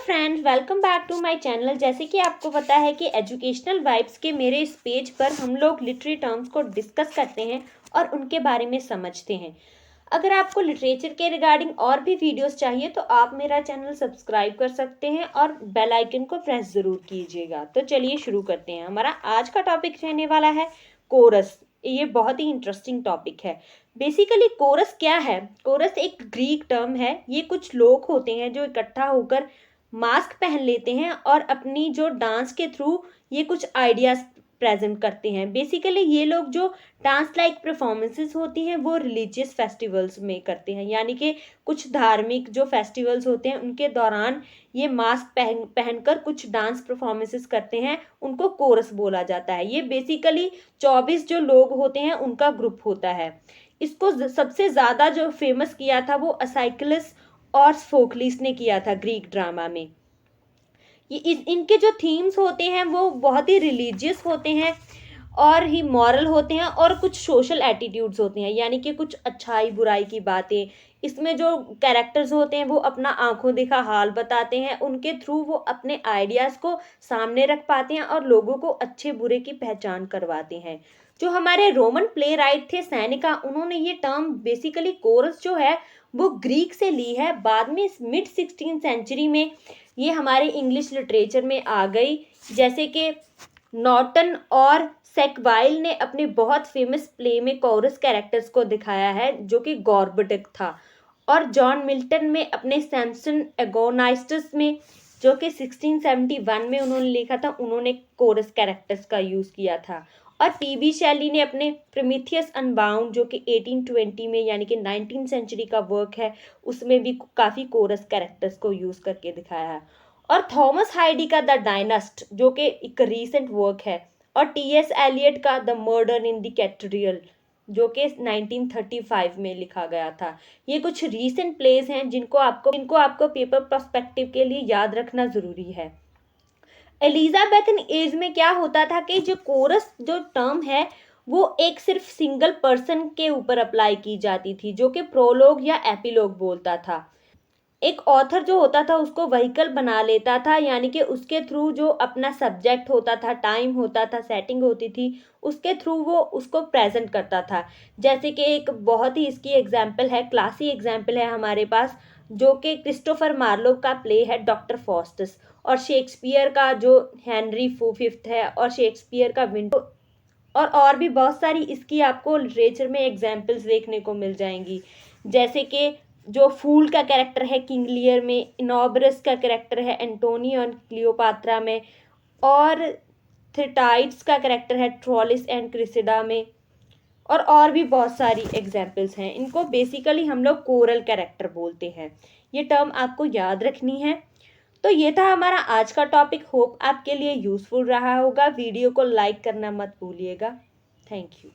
Friends, welcome back to my channel. जैसे कि आपको पता है कि एजुकेशनल वाइब्स के मेरे इस पेज पर हम लोग लिटरेरी टर्म्स को डिस्कस करते हैं और उनके बारे में समझते हैं। अगर आपको लिटरेचर के रिगार्डिंग और भी वीडियोस चाहिए तो आप मेरा चैनल सब्सक्राइब कर सकते हैं और बेल आइकन को प्रेस ज़रूर कीजिएगा। तो चलिए शुरू करते हैं। हमारा आज का टॉपिक रहने वाला है कोरस। ये बहुत ही इंटरेस्टिंग टॉपिक है। बेसिकली कोरस क्या है? कोरस एक ग्रीक टर्म है। ये कुछ लोग होते हैं जो इकट्ठा होकर मास्क पहन लेते हैं और अपनी जो डांस के थ्रू ये कुछ आइडियाज प्रेजेंट करते हैं। बेसिकली ये लोग जो डांस लाइक परफॉर्मेंसेस होती हैं वो रिलीजियस फेस्टिवल्स में करते हैं, यानी कि कुछ धार्मिक जो फेस्टिवल्स होते हैं उनके दौरान ये मास्क पहनकर कुछ डांस परफॉर्मेंसेस करते हैं, उनको कोरस बोला जाता है। ये बेसिकली 24 जो लोग होते हैं उनका ग्रुप होता है। इसको सबसे ज़्यादा जो फेमस किया था वो असाइक्लस और सोफोक्लिस ने किया था ग्रीक ड्रामा में। इनके जो थीम्स होते हैं वो बहुत ही रिलीजियस होते हैं और ही मॉरल होते हैं और कुछ सोशल एटीट्यूड्स होते हैं, यानी कि कुछ अच्छाई बुराई की बातें। इसमें जो कैरेक्टर्स होते हैं वो अपना आंखों देखा हाल बताते हैं, उनके थ्रू वो अपने आइडियाज़ को सामने रख पाते हैं और लोगों को अच्छे बुरे की पहचान करवाते हैं। जो हमारे रोमन प्ले राइट थे सेनेका, उन्होंने ये टर्म बेसिकली कोरस जो है वो ग्रीक से ली है। बाद में मिड 16th सेंचुरी में ये हमारे इंग्लिश लिटरेचर में आ गई। जैसे कि नॉर्टन और सेक्वाइल ने अपने बहुत फेमस प्ले में कोरस कैरेक्टर्स को दिखाया है जो कि गॉर्बटिक था, और जॉन मिल्टन में अपने सैमसन एगोनाइस्टस में जो कि 1671 में उन्होंने लिखा था, उन्होंने कोरस कैरेक्टर्स का यूज़ किया था। और पीबी शैली ने अपने प्रोमीथियस अनबाउंड जो कि 1820 में यानी कि 19th सेंचुरी का वर्क है, उसमें भी काफ़ी कोरस कैरेक्टर्स को यूज़ करके दिखाया है। और थॉमस हाइडी का द डायनास्ट जो कि एक रीसेंट वर्क है, और टी.एस. एलियट का the murder in the cathedral जो कि 1935 में लिखा गया था। ये कुछ रीसेंट प्लेस हैं जिनको आपको पेपर पर्सपेक्टिव के लिए याद रखना ज़रूरी है। एलिजाबेथन एज में क्या होता था कि जो कोरस जो टर्म है वो एक सिर्फ सिंगल पर्सन के ऊपर अप्लाई की जाती थी, जो कि प्रोलोग या एपिलोग बोलता था। एक ऑथर जो होता था उसको व्हीकल बना लेता था, यानी कि उसके थ्रू जो अपना सब्जेक्ट होता था, टाइम होता था, सेटिंग होती थी, उसके थ्रू वो उसको प्रेजेंट करता था। जैसे कि एक बहुत ही इसकी एग्जाम्पल है, क्लासी एग्जाम्पल है हमारे पास, जो कि क्रिस्टोफर मार्लोव का प्ले है डॉक्टर फॉस्टस, और शेक्सपियर का जो हेनरी फिफ्थ है, और शेक्सपियर का विंडो, और भी बहुत सारी इसकी आपको लिटरेचर में एग्जाम्पल्स देखने को मिल जाएंगी। जैसे कि जो फूल का कैरेक्टर है किंग लियर में, इनोबरस का कैरेक्टर है एंटोनी और क्लियोपात्रा में, और थेटाइड्स का कैरेक्टर है ट्रोलिस एंड क्रिसिडा में, और भी बहुत सारी एग्जाम्पल्स हैं। इनको बेसिकली हम लोग कोरल कैरेक्टर बोलते हैं। ये टर्म आपको याद रखनी है। तो ये था हमारा आज का टॉपिक। होप आपके लिए यूज़फुल रहा होगा। वीडियो को लाइक करना मत भूलिएगा। Thank you.